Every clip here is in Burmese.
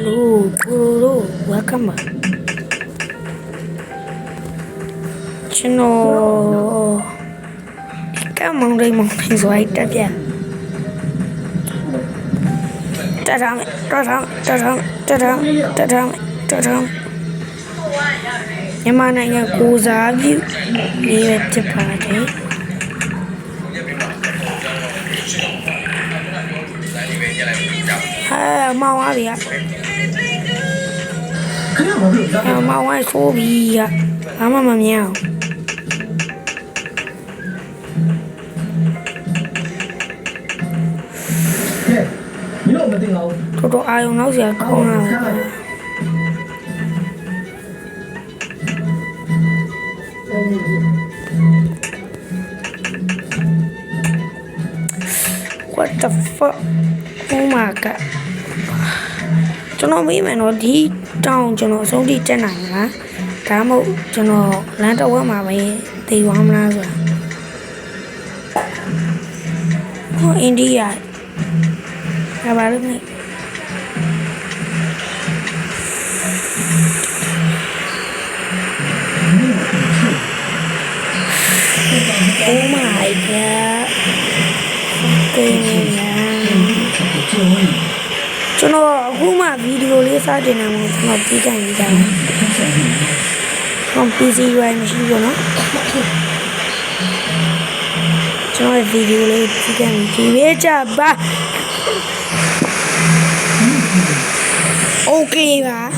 Hello, welcome. Channel. Come on, Raymond is right up here. Ta-dam. Yamana Yakuzabi, leave it to party. Mawavia. Mawai phobia. Mamma meow. Toto ayaw na siya kung What the fuck? Oh my god. Cho nó mấy mẹ nó đi trong cho nó sống đi trên này hả? Cả một cho nó lá đâu có mà mày thì hôm nay rồi. India. Các bạn lúc này. Oh my god. Cho nó cũng mà video lấy ra để nào mà nó tí cảnh gì đâu. Không PC rồi mà xin cho nó. Cho nó video lấy tí cảnh gì biết chả ba. Ok bà.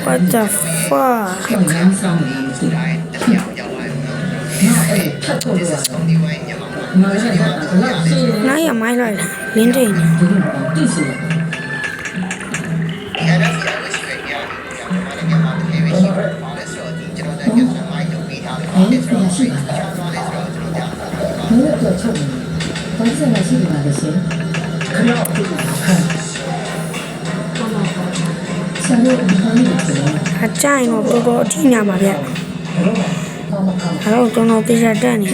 What the fuck? Nói ở máy rồi lên trên trai nó có đi nhà mà vậy. Hello, cho nó đi ra đây nè.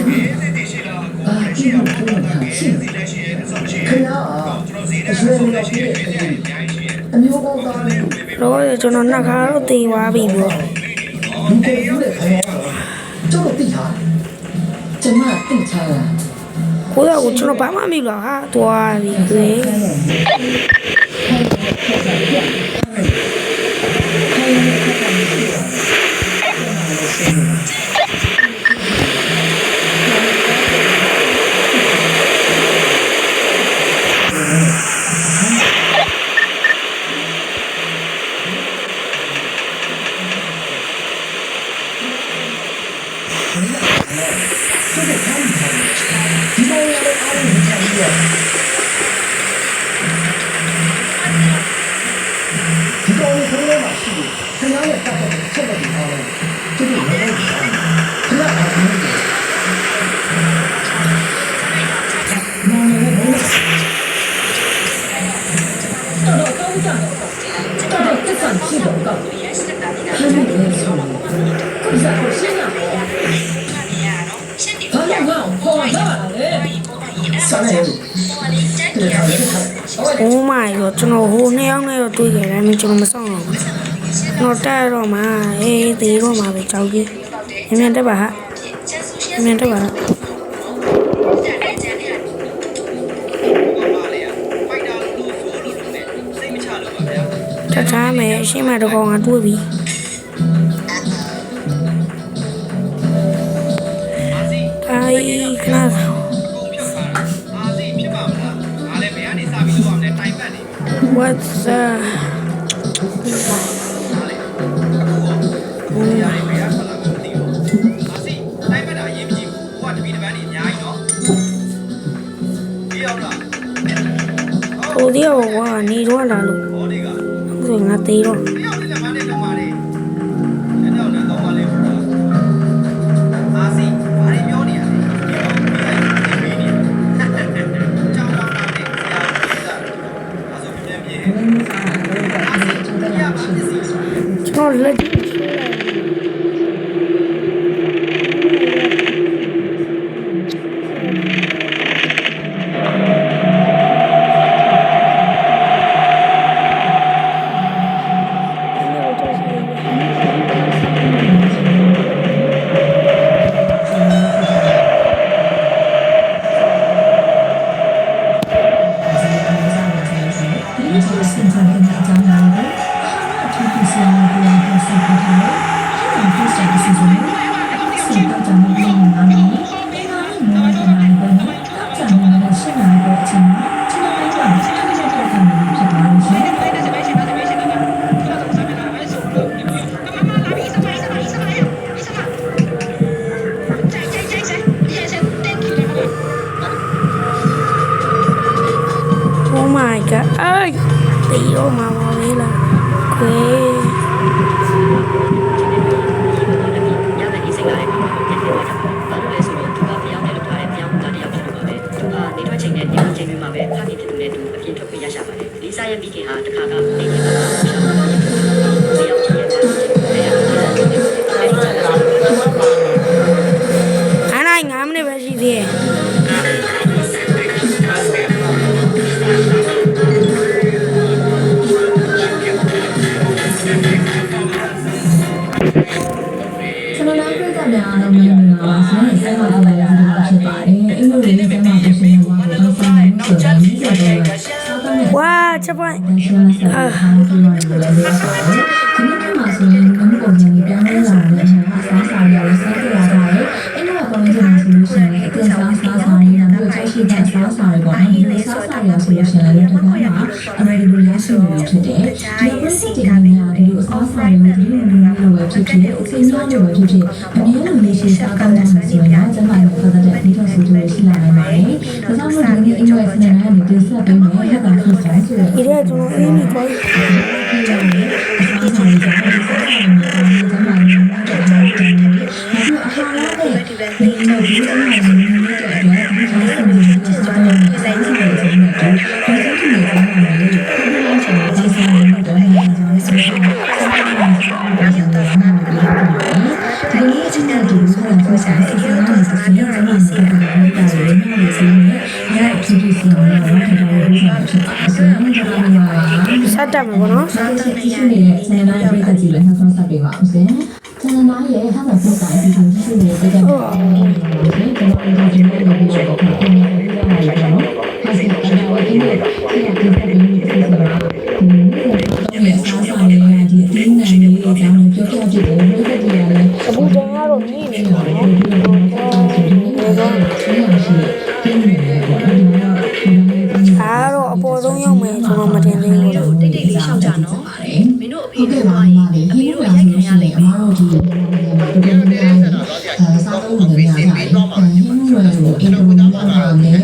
Rồi cho nó nạc khá nó tì quá bị buộc. Cố gắng của cho nó bám mà bị lỏ ha, tòa bị ghế. Oh my god, cho nó hôn neo này tôi kể lại mình cho nó xong rồi. Nó ra rồi mà, tí rồi mà phải cháu kia. Em nhận thấy bà hả? Em nhận thấy bà hả? Chắc chắn mẹ sẽ mà được còn ăn đuôi bị. Ai khá What's Cô điêu quá đi đó là rồi ngã tí rồi. quality ချက်ပွိုင်းဒီနေ့မှာဆိုရင်ငါတို့ပုံစံတွေပြောင်းလဲလာတဲ့အချိန်မှာစားစာရအောင်ဆက်ကြရတာလေအဲ့တော့ပုံစံမှာဆိုလို့ရှိရင်အတင်စားစာတွေနောက်ပြီးချက်ရှိတဲ့စားစာတွေပေါ့ဒီလိုစားစာရဆိုလို့ရှိရင်လည်းဒီကအမေရိကန်ရရှိနေဖြစ်တယ်ဒီပစ္စည်းတွေများဒီလိုစားစာတွေဒီလိုမျိုးပဲဖြစ်ဖြစ်အစိမ်းစားတွေပဲဖြစ်ဖြစ်အနည်းလိုလေးရှိစားကောင်းတဲ့ဆိုရင်တော့ကျမတို့ပတ်သက်တဲ့ဒီလိုဆိုလို့ရှိလာနိုင်ပါတယ်ဒါကြောင့်မို့ဒီနေ့အင်္ဂလိပ်နဲ့လည်းတင်ဆက်ပေးမယ်ရတာဖြစ်ဆိုင်ဆိုတော့ဒီကကျွန်တော်အင်းကြီးပေါ်ဒီဆောင်ကြတဲ့ဒီဆောင်တွေမှာကျမတို့တက်ထားတယ်နောက်ပြီးအခါလာတဲ့ဒီလိုဒီအမှန်နဲ့ဒီအတွက်ဒီဆောင်တွေမှာစတဲ့ဒီဇိုင်းတွေနဲ့ဒီဆောင်တွေမှာလည်းဒီလိုဆိုတော့ဒီဆောင်တွေမှာတော့ဒီဆောင်တွေဆိုတော့ဒီနေ့အချင်းချင်းတူဆောင်ဆိုတဲ့ဒီလိုဆိုင်အစ်စ်နဲ့ဆက်ပြီးတော့ဒီစီကလည်းတာရင်းနေစီနဲ့အဲ့ဒီဒီစီကိုလည်းတော့တော်တော်လေးဖြစ်ပါတယ်ဆိုတော့ကျွန်တော်တို့ကစတက်မှာပေါ့နော်စတက်ကြည့်နေတဲ့ဆန္ဒနာပြည့်ကြည့်လဲနှာခေါင်းဆက်ပေးပါဦးစင်ဆန္ဒနာရဲ့ဟာသာပြတာဒီလိုကြည့်နေတဲ့တက်တာကျွန်တော်တို့ဒီလိုမျိုးပြောတော့ပြန်နေရတယ်နော်ဟာစီကတော့ဒီလိုဒီလိုဒီလိုဆိုတာဒီလိုစားစားနေရဒီအင်းနဲ့လေးအကြောင်းပြောပြကြည့်တယ်ဘယ်လိုကြည့်ရလဲအခုတန်းကတော့မြည်နေတယ်နော်ဒီလိုတော့အားတော့အပေါ်ဆုံးရောက်မယ်ကျွန်တော်မတင်သေးဘူးလို့တိတ်တိတ်လေးရှောက်ကြနော်မင်းတို့အဖေတို့ကရင်အဖေတို့ရိုက်ခံရလေအမားတို့ဒီတော်တော်များများစားသုံးနေကြတာဟင်းဝယ်ကိုအင်တာနက်မှာလည်း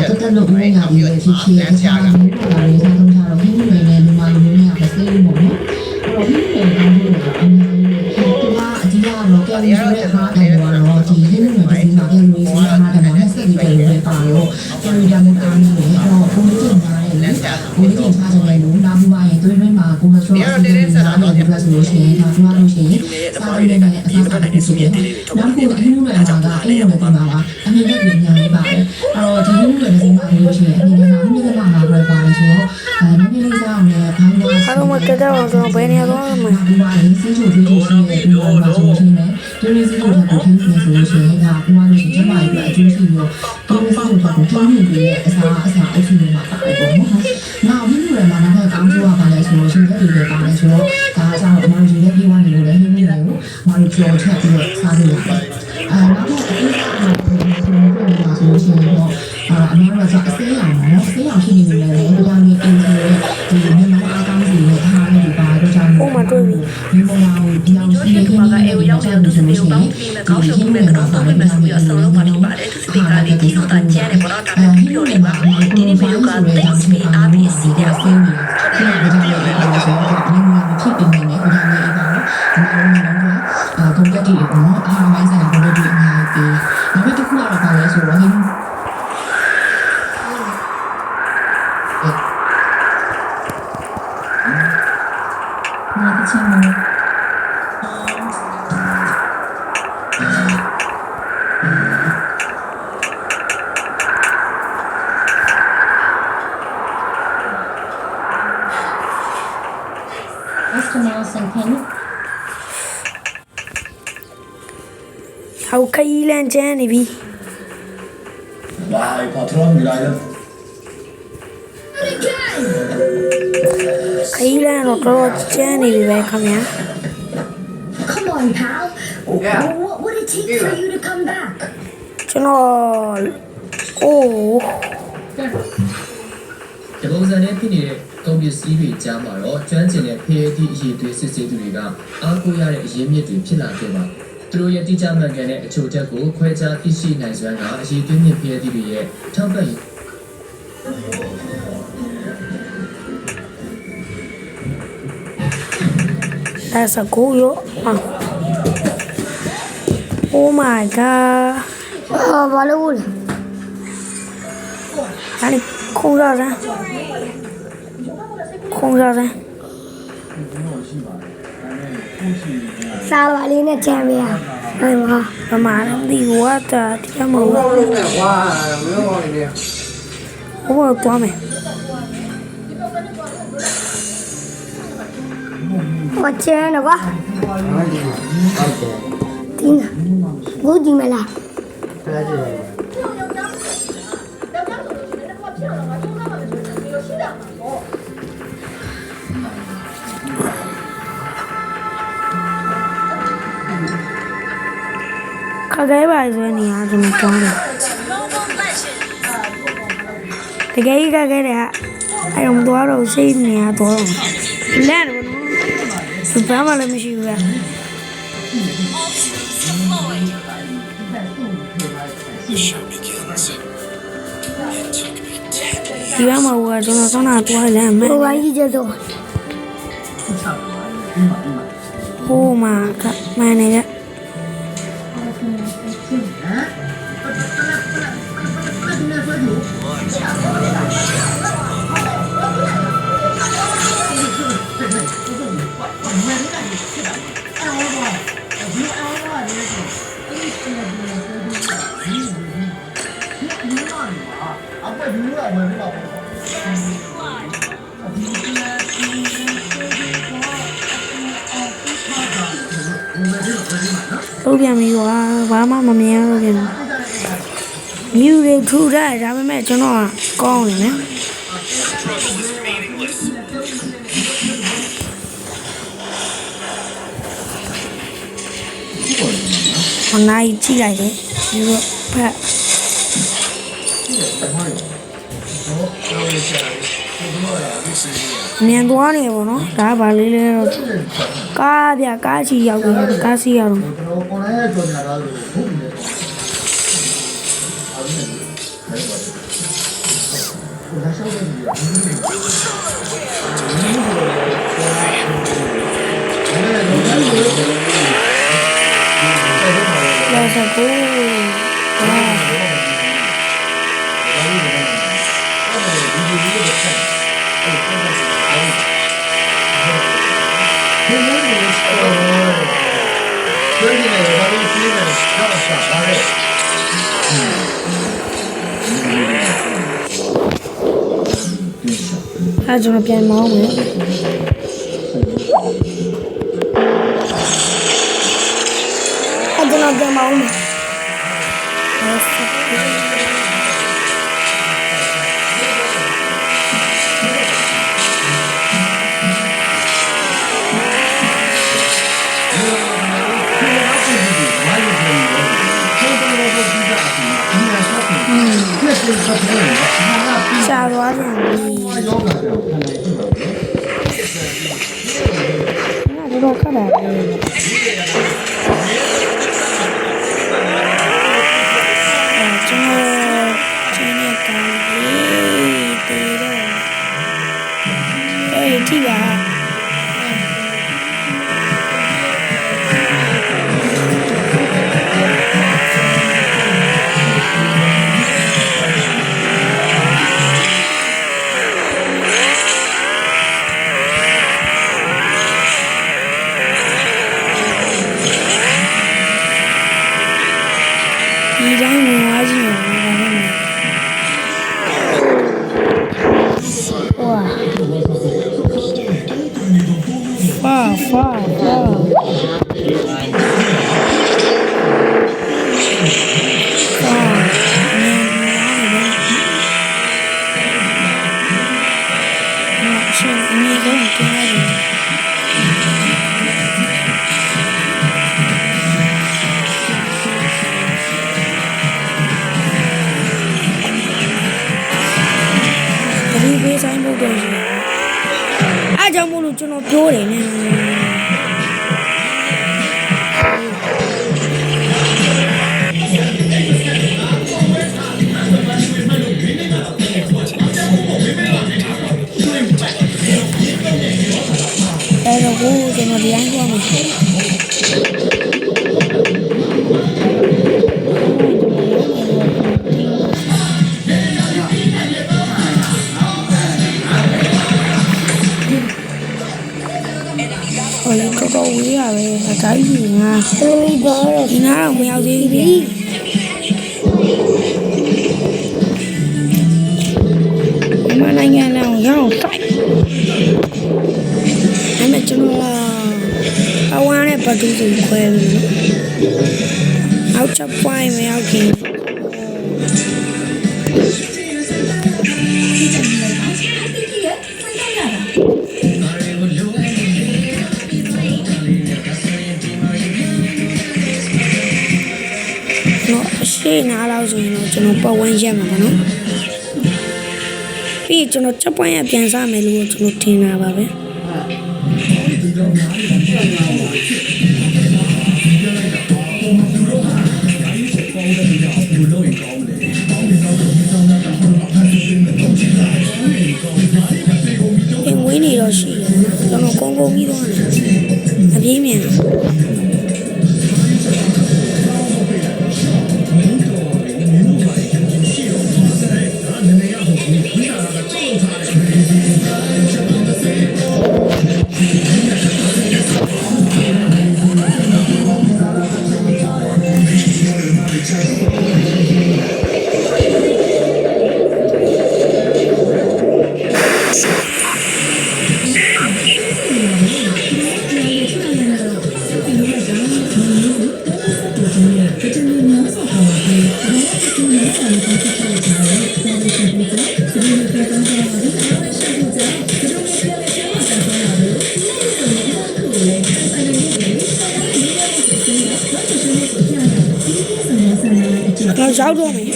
တက်တက်လို့ဝင်လာပြီးဖြစ်ဖြစ်စားတာမျိုးပါလေစားသုံးကြတော့ဟင်းဝယ်နဲ့ဒီမှာမျိုးများမသိဘူးပေါ့နော်အဲ့တော့ဟင်းဝယ်ကောင်းလို့အများကြီးသူကအကြီးကတော့ကယ်ရီဆိုတဲ့အခါတိုင်းတော့ဒီဟင်းဝယ်ဒီမှာကယ်ရီဆိုတဲ့အခါတိုင်းမှာဆက်ပြီးတယ်ပဲပါတော့ကယ်ရီတမ်းကောင်းနေတယ်အဲ့တော့ဘုံကျင်သားတယ်လေဘုံကျင်စားကြတယ်လို့နောက်ပြီးရင်သွေးတွင်းမှာကိုလက်စထရောအဆီးတွေစားတယ်ဒီလိုဆိုလို့ရှိရင်ဒါကလို့ရှိရင်စားရည်နဲ့အစားစားတယ်ဆိုရင်နောက်ခုအဟင်းဝယ်မှာကအဲ့လိုပဲဒီမှာအမြင်နဲ့ပြင်ညာလေးပါတယ်အဲ့တော့ဒီဟင်းဝယ်ဒီမှာလို့ရှိရင်အမြင်နဲ့မြင်ကမှာပဲပါတယ်ဆိုတော့နည်းနည်းလေးစားအောင်လည်းဘာလို့အားလုံးမတက်တော့ဆိုဘယ်နေရာတော့မှာဒီမှာစီးချိုသေးသေးရှိနေဒီမှာမှာဆိုရှင်နဲ့ဒီလိုစီးချိုတာကိုထင်းနေဆိုလို့ရှိရင်ဒါကမှလို့ရှိရင်ကျမရဲ့အကျိုးရှိလို့ဒီလိုစီးချိုတာကိုထင်းနေပြီးအစားအုပ်စုတွေမှာပါတယ်ပေါ့နော်နောက်ဟင်းဝယ်မှာလည်းကောင်းကျိုးပါလဲဆိုလို့ရှိရင်ဒီလိုပါလဲဆိုတော့ဒါကြောင့်အမှန်ကြီးလည်းပြီးသွားနေလို့လည်းဟင်းဝယ်ကိုမလို့ကြော်ချက်ပြီးတော့စားလို့ရတယ်နောက်တော့အသေးစားမှာဆိုလို့ရှိရင်တော့အများကြီးဆိုအသေးအောင်နော်အသေးအောင်ရှိနေတယ်လေဒါကြောင့်ဒီအင်ဂျင်ရဲ့ဒီမြန်မာအားကောင်းစီရဲ့အားနဲ့ဒီပါတော့ကြောင့်ပုံမှန်တွေ့ပြီးမြန်မာကိုဒီအောင်စီရဲ့ဒီမှာအေရောက်တဲ့ဆိုလို့ရှိရင်ကောင်းရှုံးမဲ့ကတော့တော့မဲ့ဆိုပြီးအဆုံးလုံးပါနေပါတယ်သူစီကလည်းဒီလိုတော့ကျန်တယ်ပေါ့နော်ဒါပေမဲ့ပြီးလို့လည်းပါဒီနေ့ဗီဒီယိုက thanks me RBC နဲ့ဆင်းနေတယ်ဒီလိုမျိုးဆိုတော့မြန်မာဖြစ်နေနေတယ်ဒါလည်းပါတော့ကွန်ပျူတာတွေပေါ့နော်အားမိုင်းဆိုင်ကွန်ပျူတာတွေအများကြီးနောက်တစ်ခုကတော့ပါလဲဆိုတော့နားချင်တယ်好可以两件的比，来，跑车你来了。可以两多件的比呗，看没？ Come on, pal. What would it take for you to come back? ကျွန်တော်အိုး ဒီပုံစံနဲ့ဖြစ်နေတဲ့ကုန်ပစ္စည်းတွေကြားမှာတော့ကျွမ်းကျင်တဲ့ဖျက်သည့်အရေးတွေစစ်ဆေးသူတွေကအားကိုးရတဲ့အရင်းမြစ်တွေဖြစ်လာခဲ့ပါသူတို့ရဲ့တိကျမှန်ကန်တဲ့အချိုချက်ကိုခွဲခြားသိရှိနိုင်စွမ်းကအရေးသွင်းမြင့်ဖျက်သည့်တွေရဲ့ထောက်ပံ့ That's a cool yo. Oh my god. ဘာလို့လဲ အဲ့ဒီခုံစားစမ်းခုံစားစမ်း စားပါလေးနဲ့ချမ်းမရဟဲ့ပါ ဗမာလည်းမသိဘူးကတာဒီမှာမဟုတ် လုံးနဲ့ကွာမင်းတို့နေနေ ဘူးဟိုသွားမယ် ဟောချမ်းတော့ကွာ ဟုတ်တယ် တင်းဘူးဒီမလား ဒါကြည့် ခက်ခဲပါဆိုတဲ့နေရာကျွန်တော်သွားတယ်တကယ်ကြီးခက်ခဲတယ်အဲ့တော့မသွားတော့စိတ်နေရာသွားတော့လန့်တယ်ဘယ်မှလည်းမရှိဘူးကဒီမှာမဟုတ်ကျွန်တော်ဆောင်းတာတွားလမ်းမယ် ဟိုဘာကြီးကျတော့ ဟိုမှာကမန်နေကြ လုပ်ပြန်ပြီကွာဘာမှမမြင်တော့ပြန်မြူတွေထူထားဒါပေမဲ့ကျွန်တော်ကကောင်းတယ်နော်မနိုင်ကြည့်လိုက်တယ်ဒီတော့ဖက်မြန်သွားနေပေါ့နော်ဒါကဗာလေးလေးတော့ကားပြကားချီရောက်တယ်ကားစီရောက်တော့ ကျွန်တော်ကိုယ်တိုင်ကြော်ညာတာလို့ဟုတ်ပြီလေကိုယ်တိုင်ရှောက်တယ် Let's go. Hadi onu bir mal mı? Hadi onu bir mal mı? Chào quá rồi. Nó đâu có đạt được. Thì bà đi ra ngoài gì wow far ကျွန်တော်ပြောတယ်နဲ့အဲ့တော့ကိုကျွန်တော်ဒီတိုင်းပြောမှာဟိုတော့ဝေးရပဲအတိုင်းကြီးငါဒီနားတော့မရောက်သေးဘူးဗျမနိုင်ငံလောက်ရောက်တိုက်အဲ့မဲ့ကျွန်တော်အဝမ်းနဲ့ပတ်တူးကိုခွဲပြီနော်အောက်ချက်ပွိုင်းမရောက်ခင် ရှေ့နားလောက်ဆိုရင်တော့ကျွန်တော်ပတ်ဝန်းရက်မှာပါနော်ပြီးကျွန်တော်ချက်ပွိုင်းရပြန်စားမယ်လို့ကျွန်တော်ထင်တာပါပဲဝင်းနေတော့ရှိတယ်ကျွန်တော်ကုန်းပြီးတော့အပြေးမြန်ရောက်တော့မယ်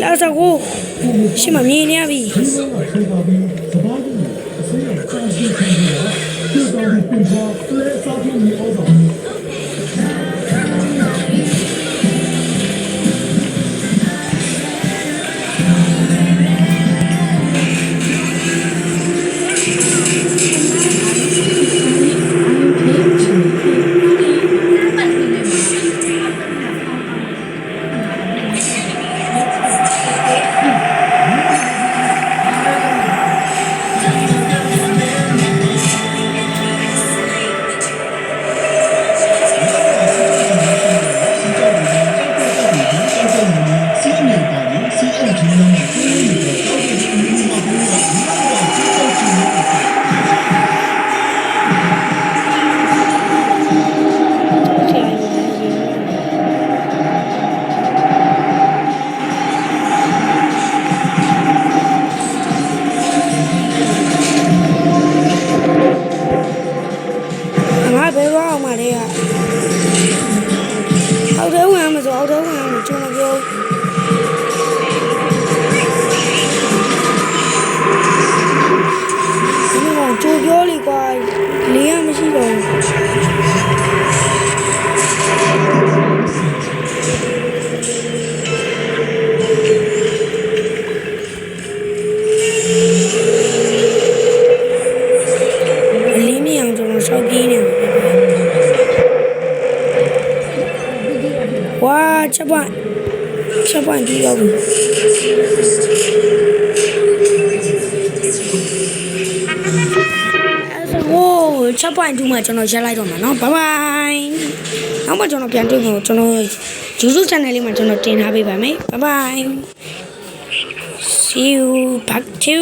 လာစကူရှင်းမမြင်နေပြီချက်ပွိုင်းပြီးတော့ဘူးချက်ပွိုင်းတူမှာကျွန်တော်ရက်လိုက်တော့မှာနော်ဘိုင်ဘိုင်နောက်မှကျွန်တော်ပြန်တွေ့မှာကျွန်တော် YouTube channel လေးမှာကျွန်တော်တင်ထားပေးပါမယ်ဘိုင်ဘိုင် see you back to